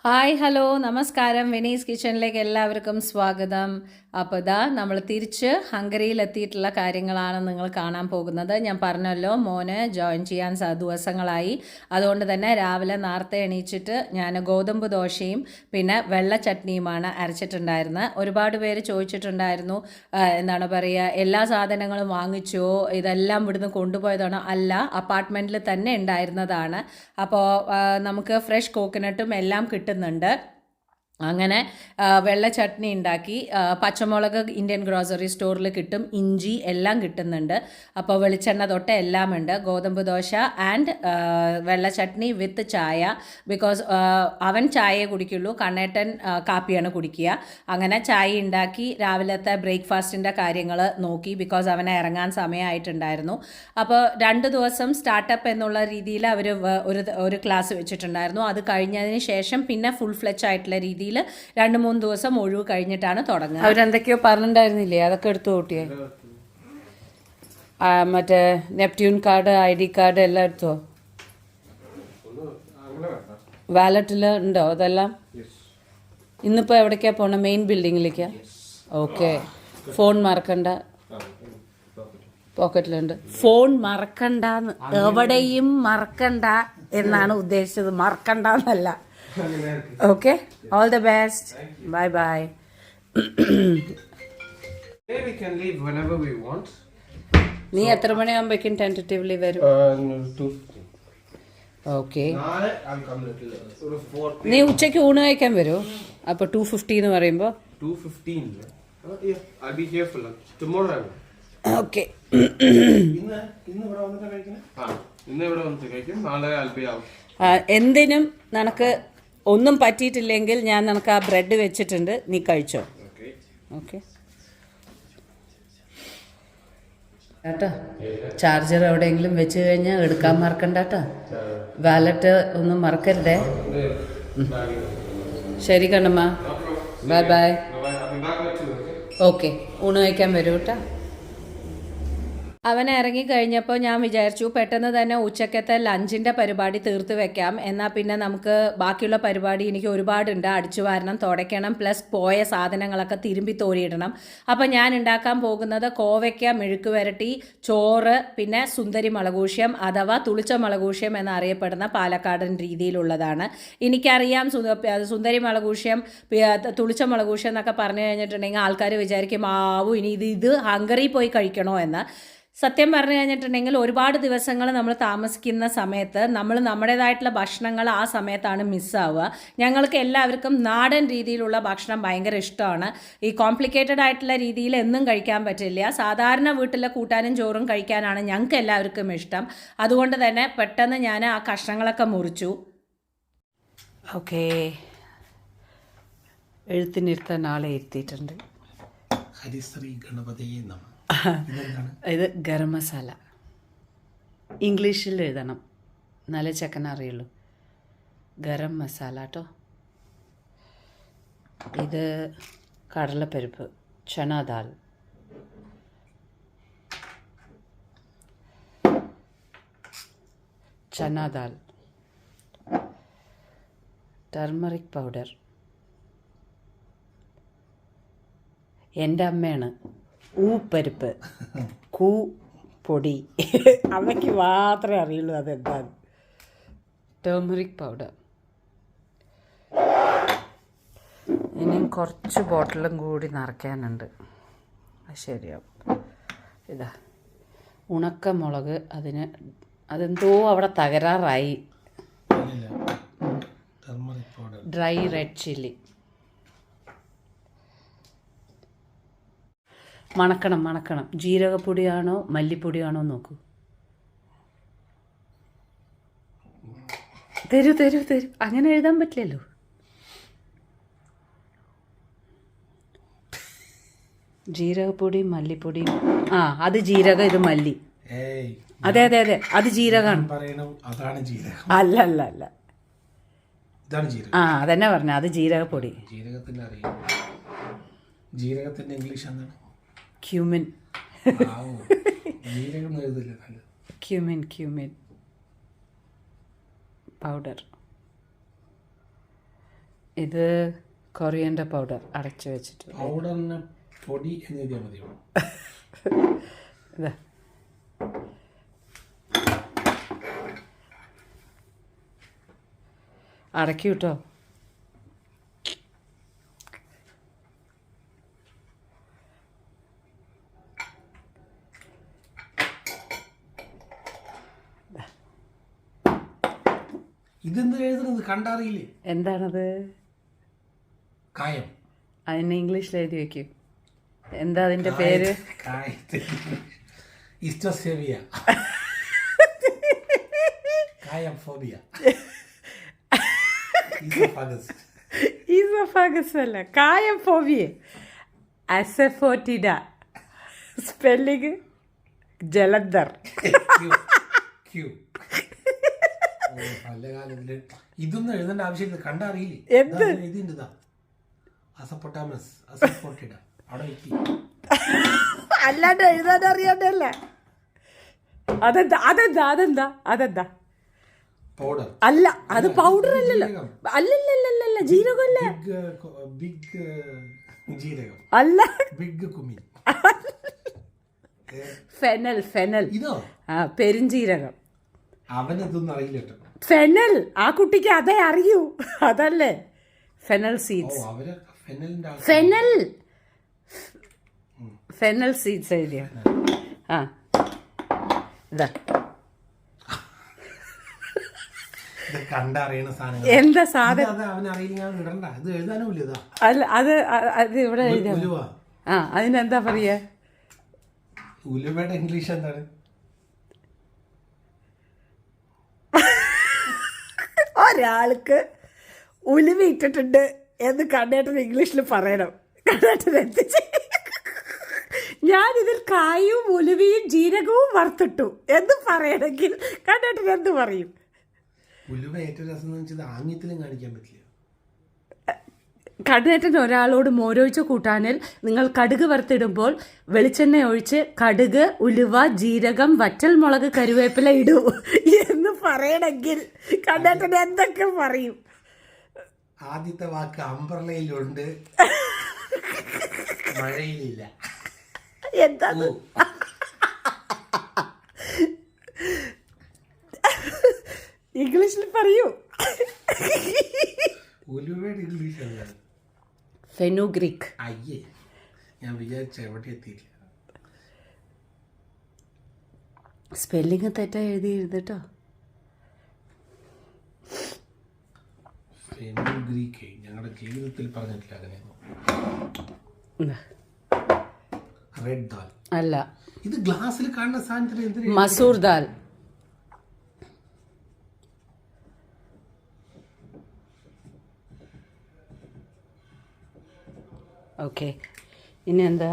Hi hello നമസ്കാരം Venice കിച്ചണിലേക്ക് എല്ലാവർക്കും സ്വാഗതം. അപ്പോൾ ഇതാ നമ്മൾ തിരിച്ച് ഹംഗറിയിലെത്തിയിട്ടുള്ള കാര്യങ്ങളാണ് നിങ്ങൾ കാണാൻ പോകുന്നത്. ഞാൻ പറഞ്ഞല്ലോ മോന് ജോയിൻ ചെയ്യാൻ ദിവസങ്ങളായി. അതുകൊണ്ട് തന്നെ രാവിലെ നേരത്തെ എണീച്ചിട്ട് ഞാൻ ഗോതമ്പ് ദോശയും പിന്നെ വെള്ള ചട്നിയുമാണ് അരച്ചിട്ടുണ്ടായിരുന്നത്. ഒരുപാട് പേര് ചോദിച്ചിട്ടുണ്ടായിരുന്നു, എന്താണ് പറയുക, എല്ലാ സാധനങ്ങളും വാങ്ങിച്ചോ, ഇതെല്ലാം ഇവിടുന്ന് കൊണ്ടുപോയതാണോ? അല്ല, അപ്പാർട്ട്മെൻറ്റിൽ തന്നെ ഉണ്ടായിരുന്നതാണ്. അപ്പോൾ നമുക്ക് ഫ്രഷ് കോക്കനട്ടും എല്ലാം കിട്ടുന്നുണ്ട്. അങ്ങനെ വെള്ള ചട്നി ഉണ്ടാക്കി. പച്ചമുളക് ഇന്ത്യൻ ഗ്രോസറി സ്റ്റോറിൽ കിട്ടും, ഇഞ്ചി എല്ലാം കിട്ടുന്നുണ്ട്. അപ്പോൾ വെളിച്ചെണ്ണ തൊട്ട് എല്ലാം ഉണ്ട്. ഗോതമ്പ് ദോശ ആൻഡ് വെള്ള ചട്നി വിത്ത് ചായ. ബിക്കോസ് അവൻ ചായയെ കുടിക്കുള്ളൂ, കണ്ണേട്ടൻ കാപ്പിയാണ് കുടിക്കുക. അങ്ങനെ ചായ ഉണ്ടാക്കി രാവിലത്തെ ബ്രേക്ക്ഫാസ്റ്റിൻ്റെ കാര്യങ്ങൾ നോക്കി. ബിക്കോസ് അവനെ ഇറങ്ങാൻ സമയമായിട്ടുണ്ടായിരുന്നു. അപ്പോൾ 2 ദിവസം സ്റ്റാർട്ടപ്പ് എന്നുള്ള രീതിയിൽ അവർ ഒരു ക്ലാസ് വെച്ചിട്ടുണ്ടായിരുന്നു. അത് കഴിഞ്ഞതിന് ശേഷം പിന്നെ ഫുൾ ഫ്ലെച്ച് ആയിട്ടുള്ള രീതിയിൽ 2-3 ദിവസം ഒഴിവ് കഴിഞ്ഞിട്ടാണ് തുടങ്ങുക. അവരെന്തൊക്കെയോ പറഞ്ഞിട്ടുണ്ടായിരുന്നില്ലേ, അതൊക്കെ എടുത്തു കൂട്ടിയേ. മറ്റേ നെപ്റ്റ്യൂൺ കാർഡ്, ID കാർഡ് എല്ലാം എടുത്തോ? വാലറ്റിൽ ഉണ്ടോ അതെല്ലാം? ഇന്നിപ്പോൾ എവിടേക്കാ പോണ? മെയിൻ ബിൽഡിങ്ങിലേക്കാ? ഓക്കെ. ഫോൺ മറക്കണ്ട, പോക്കറ്റിലുണ്ട്. ഫോൺ മറക്കണ്ടെന്ന്, എവിടെയും മറക്കണ്ട എന്നാണ് ഉദ്ദേശിച്ചത്, മറക്കണ്ടെന്നല്ല. Okay, all the best. Bye bye. We can leave whenever we want. നീ എത്ര മണിയാകുമ്പോഴേക്കും ടെൻറ്റേറ്റീവ്ലി വരും? 2:15. Okay. I'll come little sort of 4 നീ ഉച്ചയ്ക്ക് ഊണ് കഴിക്കാൻ വരുമോ? അപ്പോൾ 2:50 എന്ന് പറയുമ്പോൾ 2:15. Yeah, I'll be here for lunch. Tomorrow I will. Okay. ഇന്ന് ഇവിടെ വന്നിട്ട് കഴിക്കണം. ഇന്ന് ഇവിടെ വന്നിട്ട് കഴിക്കും. നാളെ I'll be out. എന്തിനും നിനക്ക് ഒന്നും പറ്റിയിട്ടില്ലെങ്കിൽ ഞാൻ നിനക്ക് ആ ബ്രെഡ് വെച്ചിട്ടുണ്ട്, നീ കഴിച്ചോ. ഓക്കെ കേട്ടോ. ചാർജർ എവിടെയെങ്കിലും വെച്ച് കഴിഞ്ഞാൽ എടുക്കാൻ മറക്കണ്ട കേട്ടോ. വാലറ്റ് ഒന്നും മറക്കരുതേ. ശരി കണ്ണമ്മ, ബൈ ബൈ. ഓക്കെ, ഊണ് കഴിക്കാൻ വരൂ കേട്ടോ. അവൻ ഇറങ്ങിക്കഴിഞ്ഞപ്പോൾ ഞാൻ വിചാരിച്ചു പെട്ടെന്ന് തന്നെ ഉച്ചക്കത്തെ ലഞ്ചിൻ്റെ പരിപാടി തീർത്ത് വെക്കാം. എന്നാൽ പിന്നെ നമുക്ക് ബാക്കിയുള്ള പരിപാടി എനിക്ക് ഒരുപാടുണ്ട്. അടിച്ചു വാരണം, തുടയ്ക്കണം, പ്ലസ് പോയ സാധനങ്ങളൊക്കെ തിരുമ്പി തോരിയിടണം. അപ്പോൾ ഞാൻ ഉണ്ടാക്കാൻ പോകുന്നത് കോവയ്ക്ക മെഴുക്ക് വരട്ടി, ചോറ്, പിന്നെ സുന്ദരി മുളകൂഷ്യം അഥവാ തുളിച്ച മുളകൂഷ്യം എന്നറിയപ്പെടുന്ന പാലക്കാടൻ രീതിയിലുള്ളതാണ്. എനിക്കറിയാം സുന്ദരി മുളകൂഷ്യം, തുളിച്ച മുളകൂഷ്യം എന്നൊക്കെ പറഞ്ഞു കഴിഞ്ഞിട്ടുണ്ടെങ്കിൽ ആൾക്കാർ വിചാരിക്കും ആവും ഇനി ഇത് ഹംഗറി പോയി കഴിക്കണോ എന്ന്. സത്യം പറഞ്ഞു കഴിഞ്ഞിട്ടുണ്ടെങ്കിൽ ഒരുപാട് ദിവസങ്ങൾ നമ്മൾ താമസിക്കുന്ന സമയത്ത് നമ്മൾ നമ്മുടേതായിട്ടുള്ള ഭക്ഷണങ്ങൾ ആ സമയത്താണ് മിസ്സാവുക. ഞങ്ങൾക്ക് എല്ലാവർക്കും നാടൻ രീതിയിലുള്ള ഭക്ഷണം ഭയങ്കര ഇഷ്ടമാണ്. ഈ കോംപ്ലിക്കേറ്റഡ് ആയിട്ടുള്ള രീതിയിൽ എന്നും കഴിക്കാൻ പറ്റില്ല. സാധാരണ വീട്ടിലെ കൂട്ടാനും ചോറും കഴിക്കാനാണ് ഞങ്ങൾക്ക് എല്ലാവർക്കും ഇഷ്ടം. അതുകൊണ്ട് തന്നെ പെട്ടെന്ന് ഞാൻ ആ കഷ്ണങ്ങളൊക്കെ മുറിച്ചു. ഓക്കെ, എഴുത്തിനിരുത്താൻ ആളെ ഇരുത്തിയിട്ടുണ്ട്. ഹരിശ്രീ ഗണപതിയെ നമഃ. ഇത് ഗരം മസാല. ഇംഗ്ലീഷിൽ എഴുതണം, നല്ല ചെക്കൻ അറിയുള്ളൂ. ഗരം മസാല കേട്ടോ. ഇത് കടലപ്പരിപ്പ്, ചന ദാൽ, ടർമറിക് പൗഡർ. എൻ്റെ അമ്മയാണ്. ഊപ്പരിപ്പ്, പൊടി. അമ്മയ്ക്ക് മാത്രമേ അറിയുള്ളൂ അതെന്താണ്. Turmeric powder. ഇനിയും കുറച്ച് ബോട്ടിലും കൂടി നിറയ്ക്കാനുണ്ട്, അത് ശരിയാവും. ഇതാ ഉണക്കമുളക്, അതെന്തോ അവിടെ തകരാറായി. Dry red chilli. മണക്കണം. ജീരകപ്പൊടിയാണോ മല്ലിപ്പൊടിയാണോ നോക്കൂ. തരൂ. അങ്ങനെ എഴുതാൻ പറ്റില്ലല്ലോ. ജീരകപ്പൊടി, മല്ലിപ്പൊടി. അത് ജീരകം, ഇത് മല്ലി. അതെ, അത് ജീരകമാണ്. അല്ല, അതന്നെ പറഞ്ഞ, അത് ജീരകപ്പൊടി. ജീരകത്തിന്റെ ഇംഗ്ലീഷ് എന്താണ്? ക്യൂമിൻ. Cumin powder. ഇത് കൊറിയൻഡർ പൗഡർ അടച്ചു വെച്ചിട്ട് പൗഡറിന് പൊടി എന്ന് എഴുതിയാൽ മതിയോ? ഇതാ അടക്കി കിട്ടോ. ഇതെന്ത് എഴുതുന്നത് കണ്ടറിയില്ലേ? എന്താണത്? കായം. അതിന് ഇംഗ്ലീഷിൽ എഴുതി വെക്കും. എന്താ അതിന്റെ പേര്? ഇസ്റ്റോസേവിയ. കായം ഫോബിയ. ഈസോഫാഗസ് അല്ല, കായം ഫോബിയ. അസഫോട്ടിഡ. സ്പെല്ലിങ് ജലന്ധർ. നല്ല കാലത്തില് ഇതൊന്നും എഴുതേണ്ട ആവശ്യമില്ല, കണ്ടറിയില്ലേ? എന്ത് എഴുതിണ്ടാ? അസപ്പൊട്ടാമസ്, അസഫോട്ടിഡ. അവിടെ വെക്കി. അല്ലാണ്ട് എഴുതാൻ അറിയാണ്ടല്ല. അതെന്താ അതെന്താ അതെന്താ അതെന്താ? പൗഡർ അല്ല, അത് പൗഡർ അല്ലല്ലോ. അല്ലല്ലല്ല, ജീരകമല്ല. ബിഗ് ജീരകം അല്ല, ബിഗ് കുമി. ഫെനൽ. ഫെനൽ. ഇതോ? ആ, പെരുംജീരകം. അവനതൊന്നും അറിയില്ല കേട്ടോ. ഫെനൽ. ആ കുട്ടിക്ക് അതേ അറിയൂ. അതല്ലേ ഫെനൽ സീഡ്സ്. അവര് ഫെനലിന്റെ ഫെനൽ. ഫെനൽ സീഡ്സ് എഴുതിയ. ആ, ഇതാ കണ്ടറിയണ സാധനം. എന്താ സാധനം? അവനറിയില്ല, ഇടണ്ട. ഇത് എഴുതാനും ഇല്ല. ഇതാ അല്ല, അത് ഇവിടെ എഴുതിയ. ഉലുവ. ആ, അതിനെന്താ പറയാ? ഉലുവയുടെ ഇംഗ്ലീഷ് എന്താണ്? ഒരാൾക്ക് ഉലുവ ഇട്ടിട്ടുണ്ട് എന്ന് കണ്ണേട്ടൻ ഇംഗ്ലീഷിൽ പറയണം. കണ്ണേട്ടൻ എത്തിച്ച് ഞാനിതിൽ കായും ഉലുവയും ജീരകവും വറുത്തിട്ടു എന്ന് പറയണമെങ്കിൽ കണ്ണേട്ടൻ എന്ത് പറയും? ഉലുവ ഏറ്റവും രസം എന്ന് വെച്ചാൽ ആംഗ്യത്തിലും കാണിക്കാൻ പറ്റില്ല. കണ്ണേട്ടൻ ഒരാളോട് മോരൊഴിച്ച കൂട്ടാനിൽ നിങ്ങൾ കടുക് വറുത്തിടുമ്പോൾ വെളിച്ചെണ്ണ ഒഴിച്ച് കടുക്, ഉലുവ, ജീരകം, വറ്റൽ മുളക്, കരുവേപ്പില ഇടൂ എന്ന് പറയണമെങ്കിൽ കണ്ണേട്ടൻ എന്തൊക്കെ പറയും? ആദ്യത്തെ വാക്ക് അംബ്രലയിലുണ്ട്, മഴയിലില്ല. എന്താ ഇംഗ്ലീഷിൽ പറയൂ. ഉലുവയുടെ ഇംഗ്ലീഷ് എന്താണ്? ഫെനുഗ്രീക്ക്. അയ്യേ, ഞാൻ വിചാരിച്ച എവിടെ എത്തിയില്ല. സ്പെല്ലിങ് തെറ്റായി എഴുതിയിരുന്നിട്ടോ. ഫെനുഗ്രീക്ക് ഞങ്ങളുടെ ജീവിതത്തിൽ പറഞ്ഞിട്ടില്ല അങ്ങനെയൊന്നും. റെഡ് ദാൽ അല്ല, ഇത് ഗ്ലാസ്സിൽ കാണുന്ന സാധനത്തിന് എന്തിനാ? മസൂർ ദാൽ. ഓക്കെ, ഇനി എന്താ?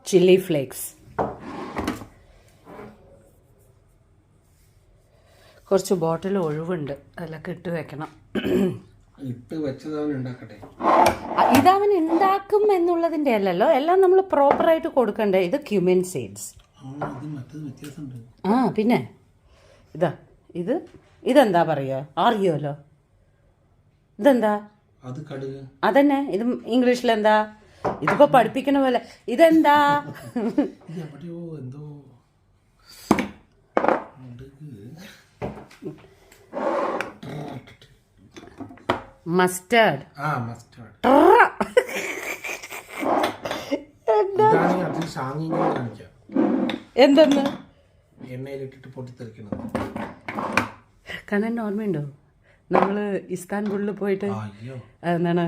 Chilli flakes. കുറച്ച് ബോട്ടിൽ ഒഴിവുണ്ട്, അതിലൊക്കെ ഇട്ട് വെക്കണം. ഇട്ട് വെച്ചതവൻ ഉണ്ടാക്കട്ടെ. ഇതവൻ ഉണ്ടാക്കും എന്നുള്ളതിൻ്റെ അല്ലല്ലോ, എല്ലാം നമ്മൾ പ്രോപ്പറായിട്ട് കൊടുക്കണ്ടേ. ഇത് ക്യുമിൻ സീഡ്സ്. ആ, പിന്നെ ഇതെന്താ പറയുക? അറിയുമല്ലോ. ഇതെന്താ? അത് കടുക്. അതന്നെ, ഇത് ഇംഗ്ലീഷിൽ എന്താ? ഇതിപ്പോ പഠിപ്പിക്കണ പോലെ. ഇതെന്താ? എവിടെയോ എന്തോ മസ്റ്റേർഡ്. ആ, മസ്റ്റേർഡ്. ഇതാണ് അതിൽ സാങ്ങിങ്ങനെ കാണിക്കാം. എന്തെന്ന്? എണ്ണയിലിട്ടിട്ട് പൊട്ടിത്തെറിക്കണത്. കണ്ണൻ ഓർമ്മയുണ്ടോ? നമ്മള് ഇസ്താൻബുളിൽ പോയിട്ട് അയ്യോ, എന്താണ്?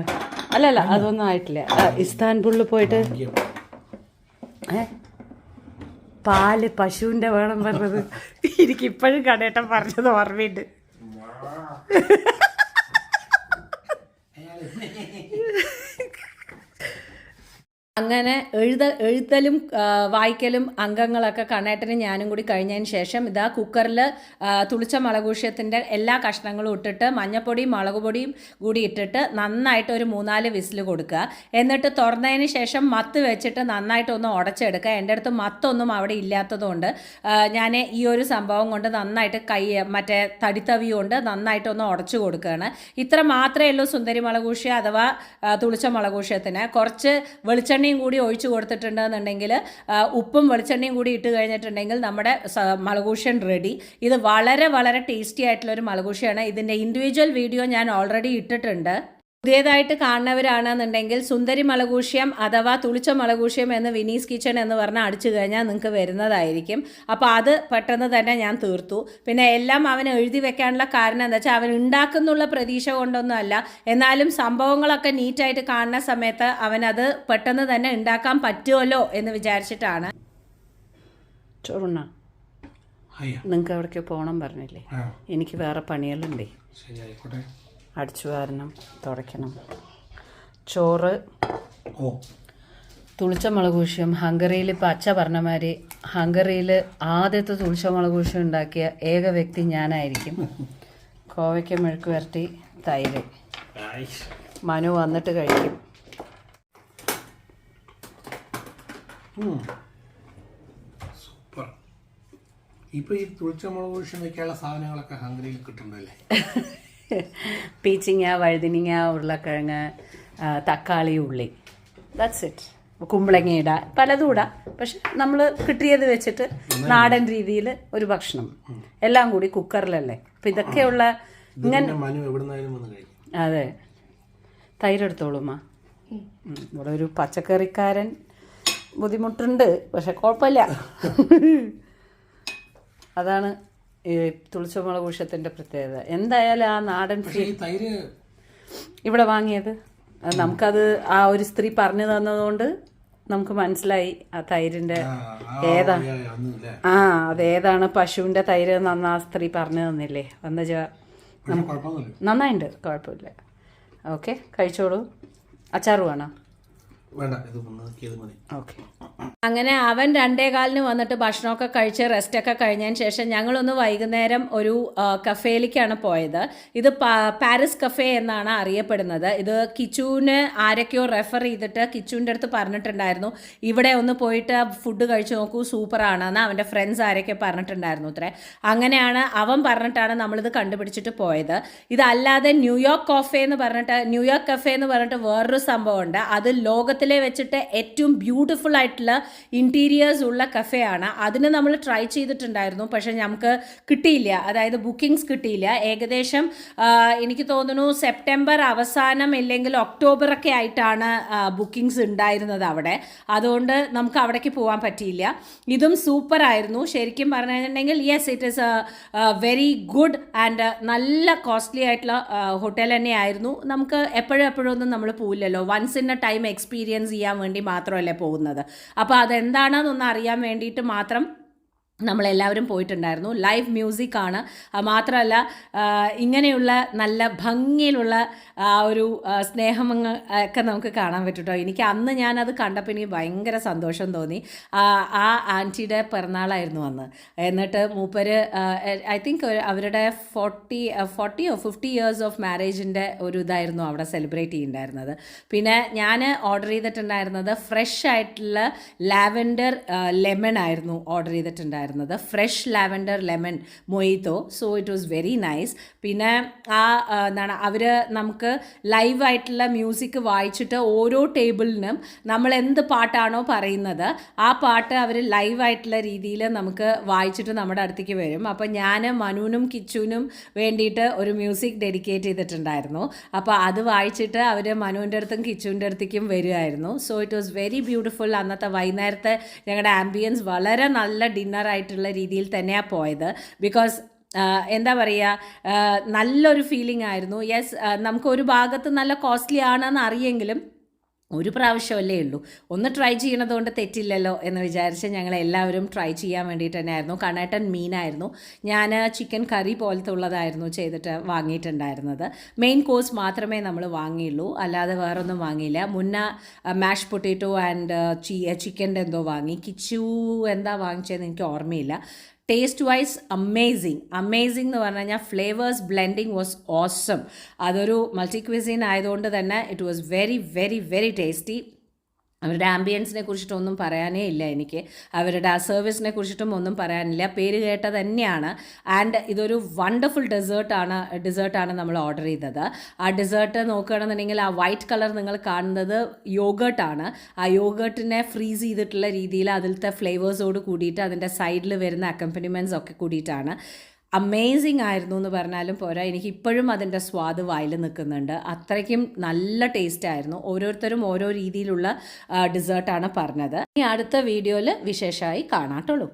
അല്ലല്ല, അതൊന്നും ആയിട്ടില്ല. ഇസ്താൻബുളിൽ പോയിട്ട് പാല് പശുവിന്റെ വേണം പറഞ്ഞത് എനിക്കിപ്പോഴും കടേട്ടൻ പറഞ്ഞത് ഓർമ്മയുണ്ട്. അങ്ങനെ എഴുതലും വായിക്കലും അംഗങ്ങളൊക്കെ കണ്ണേട്ടനും ഞാനും കൂടി കഴിഞ്ഞതിന് ശേഷം ഇതാ കുക്കറിൽ തുളിച്ച മുളകൂഷ്യത്തിൻ്റെ എല്ലാ കഷ്ണങ്ങളും ഇട്ടിട്ട് മഞ്ഞപ്പൊടിയും മുളക് പൊടിയും കൂടി ഇട്ടിട്ട് നന്നായിട്ട് ഒരു 3-4 വിസിൽ കൊടുക്കുക. എന്നിട്ട് തുറന്നതിന് ശേഷം മത്ത് വെച്ചിട്ട് നന്നായിട്ടൊന്ന് ഉടച്ചെടുക്കുക. എൻ്റെ അടുത്ത് മത്തൊന്നും അവിടെ ഇല്ലാത്തതുകൊണ്ട് ഞാൻ ഈ ഒരു സംഭവം കൊണ്ട് നന്നായിട്ട് മറ്റേ തടിത്തവി കൊണ്ട് നന്നായിട്ടൊന്ന് ഉടച്ചു കൊടുക്കുകയാണ്. ഇത്ര മാത്രമേ ഉള്ളൂ സുന്ദരി മുളകൂഷ്യ അഥവാ തുളിച്ച മുളകൂഷ്യത്തിന്. കുറച്ച് വെളിച്ചെണ്ണയും കൂടി ഒഴിച്ചു കൊടുത്തിട്ടുണ്ടെന്നുണ്ടെങ്കിൽ ഉപ്പും വെളിച്ചെണ്ണയും കൂടി ഇട്ട് കഴിഞ്ഞിട്ടുണ്ടെങ്കിൽ നമ്മുടെ മുളകൂഷ്യൻ റെഡി. ഇത് വളരെ വളരെ ടേസ്റ്റി ആയിട്ടുള്ളൊരു മുളകൂഷ്യയാണ്. ഇതിൻ്റെ ഇൻഡിവിജ്വൽ വീഡിയോ ഞാൻ ഓൾറെഡി ഇട്ടിട്ടുണ്ട്. പുതിയതായിട്ട് കാണുന്നവരാണെന്നുണ്ടെങ്കിൽ സുന്ദരി മുളകൂഷ്യം അഥവാ തുളിച്ച മുളകൂഷ്യം എന്ന് വിനീസ് കിച്ചൺ എന്ന് പറഞ്ഞാൽ അടിച്ചു കഴിഞ്ഞാൽ നിങ്ങൾക്ക് വരുന്നതായിരിക്കും. അപ്പോൾ അത് പെട്ടെന്ന് തന്നെ ഞാൻ തീർത്തു. പിന്നെ എല്ലാം അവൻ എഴുതി വെക്കാനുള്ള കാരണം എന്താ വെച്ചാൽ അവൻ ഉണ്ടാക്കുന്നുള്ള പ്രതീക്ഷ കൊണ്ടൊന്നും അല്ല, എന്നാലും സംഭവങ്ങളൊക്കെ നീറ്റായിട്ട് കാണുന്ന സമയത്ത് അവനത് പെട്ടെന്ന് തന്നെ ഉണ്ടാക്കാൻ പറ്റുമല്ലോ എന്ന് വിചാരിച്ചിട്ടാണ്. ചോറുണ്ണ നിങ്ങൾക്ക് അവിടേക്ക് പോകണം പറഞ്ഞില്ലേ, എനിക്ക് വേറെ പണികളുണ്ടേ. ശരിയായിക്കോട്ടെ. അടിച്ചു വാരണം, തുടയ്ക്കണം. ചോറ്, തുളിച്ച മുളകൂഷ്യം. ഹംഗറിയിൽ ഇപ്പോൾ അച്ഛ പറഞ്ഞമാതിരി ഹംഗറിയിൽ ആദ്യത്തെ തുളിച്ച മുളകൂഷ്യം ഉണ്ടാക്കിയ ഏക വ്യക്തി ഞാനായിരിക്കും. കോവയ്ക്ക മെഴുക്ക് വരട്ടി, തൈര്. മനു വന്നിട്ട് കഴിക്കും. സൂപ്പർ. ഇപ്പൊ ഈ തുളിച്ച മുളക് പൊടിച്ച് വെക്കാനുള്ള സാധനങ്ങളൊക്കെ ഹംഗറിയിൽ കിട്ടുന്നുണ്ടല്ലേ? പീച്ചിങ്ങ, വഴുതിനിങ്ങ, ഉരുളക്കിഴങ്ങ്, തക്കാളി, ഉള്ളി, ദാറ്റ്സ് ഇറ്റ്. കുമ്പളങ്ങ ഇടാം, പലതും ഇടാം. പക്ഷെ നമ്മൾ കിട്ടിയത് വെച്ചിട്ട് നാടൻ രീതിയിൽ ഒരു ഭക്ഷണം എല്ലാം കൂടി കുക്കറിലല്ലേ. അപ്പം ഇതൊക്കെയുള്ള ഇങ്ങനെ. അതെ, തൈരെടുത്തോളൂമ്മ. ഇവിടെ ഒരു പച്ചക്കറിക്കാരൻ ബുദ്ധിമുട്ടുണ്ട്, പക്ഷെ കുഴപ്പമില്ല. അതാണ് ഈ തുളിച്ച മുളകൂഷ്യത്തിൻ്റെ പ്രത്യേകത. എന്തായാലും ആ നാടൻ തൈര് ഇവിടെ വാങ്ങിയത് നമുക്കത് ആ ഒരു സ്ത്രീ പറഞ്ഞു തന്നതുകൊണ്ട് നമുക്ക് മനസ്സിലായി ആ തൈരിൻ്റെ ഏതാ. അതേതാണ് പശുവിൻ്റെ തൈര് എന്ന് ആ സ്ത്രീ പറഞ്ഞു തന്നില്ലേ. നന്നായിട്ടുണ്ട്, കുഴപ്പമില്ല. ഓക്കെ, കഴിച്ചോളൂ. അച്ചാറ് വേണം? ഓക്കെ. അങ്ങനെ അവൻ 2:15 വന്നിട്ട് ഭക്ഷണമൊക്കെ കഴിച്ച് റെസ്റ്റൊക്കെ കഴിഞ്ഞതിന് ശേഷം ഞങ്ങളൊന്ന് വൈകുന്നേരം ഒരു കഫേയിലേക്കാണ് പോയത്. ഇത് പാരീസ് കഫേ എന്നാണ് അറിയപ്പെടുന്നത്. ഇത് കിച്ചുവിന് ആരൊക്കെയോ റെഫർ ചെയ്തിട്ട് കിച്ചുവിൻ്റെ അടുത്ത് പറഞ്ഞിട്ടുണ്ടായിരുന്നു, ഇവിടെ ഒന്ന് പോയിട്ട് ഫുഡ് കഴിച്ചു നോക്കൂ, സൂപ്പറാണെന്ന് അവൻ്റെ ഫ്രണ്ട്സ് ആരൊക്കെ പറഞ്ഞിട്ടുണ്ടായിരുന്നു അത്രേ. അങ്ങനെയാണ് അവൻ പറഞ്ഞിട്ടാണ് നമ്മളിത് കണ്ടുപിടിച്ചിട്ട് പോയത്. ഇതല്ലാതെ ന്യൂയോർക്ക് കഫേ എന്ന് പറഞ്ഞിട്ട് വേറൊരു സംഭവമുണ്ട്. അത് ലോകത്തിലെ വെച്ചിട്ട് ഏറ്റവും ബ്യൂട്ടിഫുൾ ആയിട്ടുള്ള ഇൻറ്റീരിയേഴ്സ് ഉള്ള കഫേയാണ്. അതിന് നമ്മൾ ട്രൈ ചെയ്തിട്ടുണ്ടായിരുന്നു, പക്ഷെ നമുക്ക് കിട്ടിയില്ല. അതായത് ബുക്കിങ്സ് കിട്ടിയില്ല. ഏകദേശം എനിക്ക് തോന്നുന്നു സെപ്റ്റംബർ അവസാനം ഇല്ലെങ്കിൽ ഒക്ടോബറൊക്കെ ആയിട്ടാണ് ബുക്കിങ്സ് ഉണ്ടായിരുന്നത് അവിടെ. അതുകൊണ്ട് നമുക്ക് അവിടേക്ക് പോകാൻ പറ്റിയില്ല. ഇതും സൂപ്പറായിരുന്നു ശരിക്കും പറഞ്ഞു കഴിഞ്ഞിട്ടുണ്ടെങ്കിൽ. Yes, it is a very good and നല്ല കോസ്റ്റ്ലി ആയിട്ടുള്ള ഹോട്ടൽ തന്നെയായിരുന്നു. നമുക്ക് എപ്പോഴും ഒന്നും നമ്മൾ പോവില്ലല്ലോ, once in a time experience ചെയ്യാൻ വേണ്ടി മാത്രമല്ലേ പോകുന്നത്. അപ്പോൾ അതെന്താണെന്നൊന്ന് അറിയാൻ വേണ്ടിയിട്ട് മാത്രം നമ്മളെല്ലാവരും പോയിട്ടുണ്ടായിരുന്നു. ലൈവ് മ്യൂസിക്കാണ്. മാത്രമല്ല ഇങ്ങനെയുള്ള നല്ല ഭംഗിയിലുള്ള ഒരു സ്നേഹം ഒക്കെ നമുക്ക് കാണാൻ പറ്റും കേട്ടോ. എനിക്ക് അന്ന് ഞാനത് കണ്ടപ്പോൾ എനിക്ക് ഭയങ്കര സന്തോഷം തോന്നി. ആ ആൻറ്റിയുടെ പിറന്നാളായിരുന്നു അന്ന്. എന്നിട്ട് മൂപ്പര് ഐ തിങ്ക് അവരുടെ 40 or 50 ഇയേഴ്സ് ഓഫ് മാരേജിൻ്റെ ഒരു ഇതായിരുന്നു അവിടെ സെലിബ്രേറ്റ് ചെയ്യുന്നുണ്ടായിരുന്നത്. പിന്നെ ഞാൻ ഓർഡർ ചെയ്തിട്ടുണ്ടായിരുന്നത് ഫ്രഷ് ആയിട്ടുള്ള ലാവൻഡർ ലെമൺ ആയിരുന്നു ഓർഡർ ചെയ്തിട്ടുണ്ടായിരുന്നത്. Fresh lavender lemon mojito. So it was very nice. പിന്നെ എന്താണ് അവർ നമുക്ക് ലൈവായിട്ടുള്ള മ്യൂസിക് വായിച്ചിട്ട് ഓരോ ടേബിളിനും നമ്മൾ എന്ത് പാട്ടാണോ പറയുന്നത് ആ പാട്ട് അവർ ലൈവായിട്ടുള്ള രീതിയിൽ നമുക്ക് വായിച്ചിട്ട് നമ്മുടെ അടുത്തേക്ക് വരും. അപ്പോൾ ഞാൻ മനുവിനും കിച്ചുവിനും വേണ്ടിയിട്ട് ഒരു മ്യൂസിക് ഡെഡിക്കേറ്റ് ചെയ്തിട്ടുണ്ടായിരുന്നു. അപ്പോൾ അത് വായിച്ചിട്ട് അവർ മനുവിൻ്റെ അടുത്തും കിച്ചുവിൻ്റെ അടുത്തേക്കും വരുമായിരുന്നു. So it was very beautiful. അന്നത്തെ വൈകുന്നേരത്തെ ഞങ്ങളുടെ ആംബിയൻസ് വളരെ നല്ല ഡിന്നറായിട്ടുള്ള രീതിയിൽ തന്നെയാണ് പോയത്. ബിക്കോസ് എന്താ പറയുക, നല്ലൊരു ഫീലിംഗ് ആയിരുന്നു. യെസ്, നമുക്ക് ഒരു ഭാഗത്ത് നല്ല കോസ്റ്റ്ലി ആണെന്ന് അറിയെങ്കിലും ഒരു പ്രാവശ്യമല്ലേ ഉള്ളൂ, ഒന്ന് ട്രൈ ചെയ്യണത് കൊണ്ട് തെറ്റില്ലല്ലോ എന്ന് വിചാരിച്ച് ഞങ്ങൾ എല്ലാവരും ട്രൈ ചെയ്യാൻ വേണ്ടിയിട്ട് തന്നെയായിരുന്നു. കണ്ണേട്ടൻ മീനായിരുന്നു, ഞാൻ ചിക്കൻ കറി പോലത്തെ ഉള്ളതായിരുന്നു ചെയ്തിട്ട് വാങ്ങിയിട്ടുണ്ടായിരുന്നത്. മെയിൻ കോഴ്സ് മാത്രമേ നമ്മൾ വാങ്ങിയുള്ളൂ, അല്ലാതെ വേറൊന്നും വാങ്ങിയില്ല. മുന്നേ മാഷ് പൊട്ടേറ്റോ ആൻഡ് ചിക്കൻ്റെ എന്തോ വാങ്ങി. കിച്ചു എന്താ വാങ്ങിച്ചതെന്ന് എനിക്ക് ഓർമ്മയില്ല. ടേസ്റ്റ് വൈസ് അമേസിങ് എന്ന് പറഞ്ഞു കഴിഞ്ഞാൽ ഫ്ലേവേഴ്സ് ബ്ലെൻഡിങ് വാസ് ഓസം. അതൊരു മൾട്ടി ക്വിസിൻ ആയതുകൊണ്ട് തന്നെ it was very very very tasty. അവരുടെ ആംബിയൻസിനെ കുറിച്ചിട്ടൊന്നും പറയാനേ ഇല്ല എനിക്ക്, അവരുടെ ആ സർവീസിനെ കുറിച്ചിട്ടും ഒന്നും പറയാനില്ല, പേര് കേട്ട തന്നെയാണ്. ആൻഡ് ഇതൊരു വണ്ടർഫുൾ ഡെസേർട്ടാണ് നമ്മൾ ഓർഡർ ചെയ്തത്. ആ ഡെസേർട്ട് നോക്കുകയാണെന്നുണ്ടെങ്കിൽ ആ വൈറ്റ് കളർ നിങ്ങൾ കാണുന്നത് യോഗേർട്ടാണ്. ആ യോഗേർട്ടിനെ ഫ്രീസ് ചെയ്തിട്ടുള്ള രീതിയിൽ അതിലത്തെ ഫ്ലേവേഴ്സോട് കൂടിയിട്ട് അതിൻ്റെ സൈഡിൽ വരുന്ന അക്കമ്പനിമെൻറ്റ്സ് ഒക്കെ കൂടിയിട്ടാണ്. അമേസിങ് ആയിരുന്നു എന്ന് പറഞ്ഞാലും പോരാ, എനിക്ക് ഇപ്പോഴും അതിൻ്റെ സ്വാദ് വായിൽ നിൽക്കുന്നുണ്ട്. അത്രയ്ക്കും നല്ല ടേസ്റ്റ് ആയിരുന്നു. ഓരോരുത്തരും ഓരോ രീതിയിലുള്ള ഡെസേർട്ടാണ് പറഞ്ഞത്. ഇനി അടുത്ത വീഡിയോയിൽ വിശേഷമായി കാണാട്ടുള്ളൂ.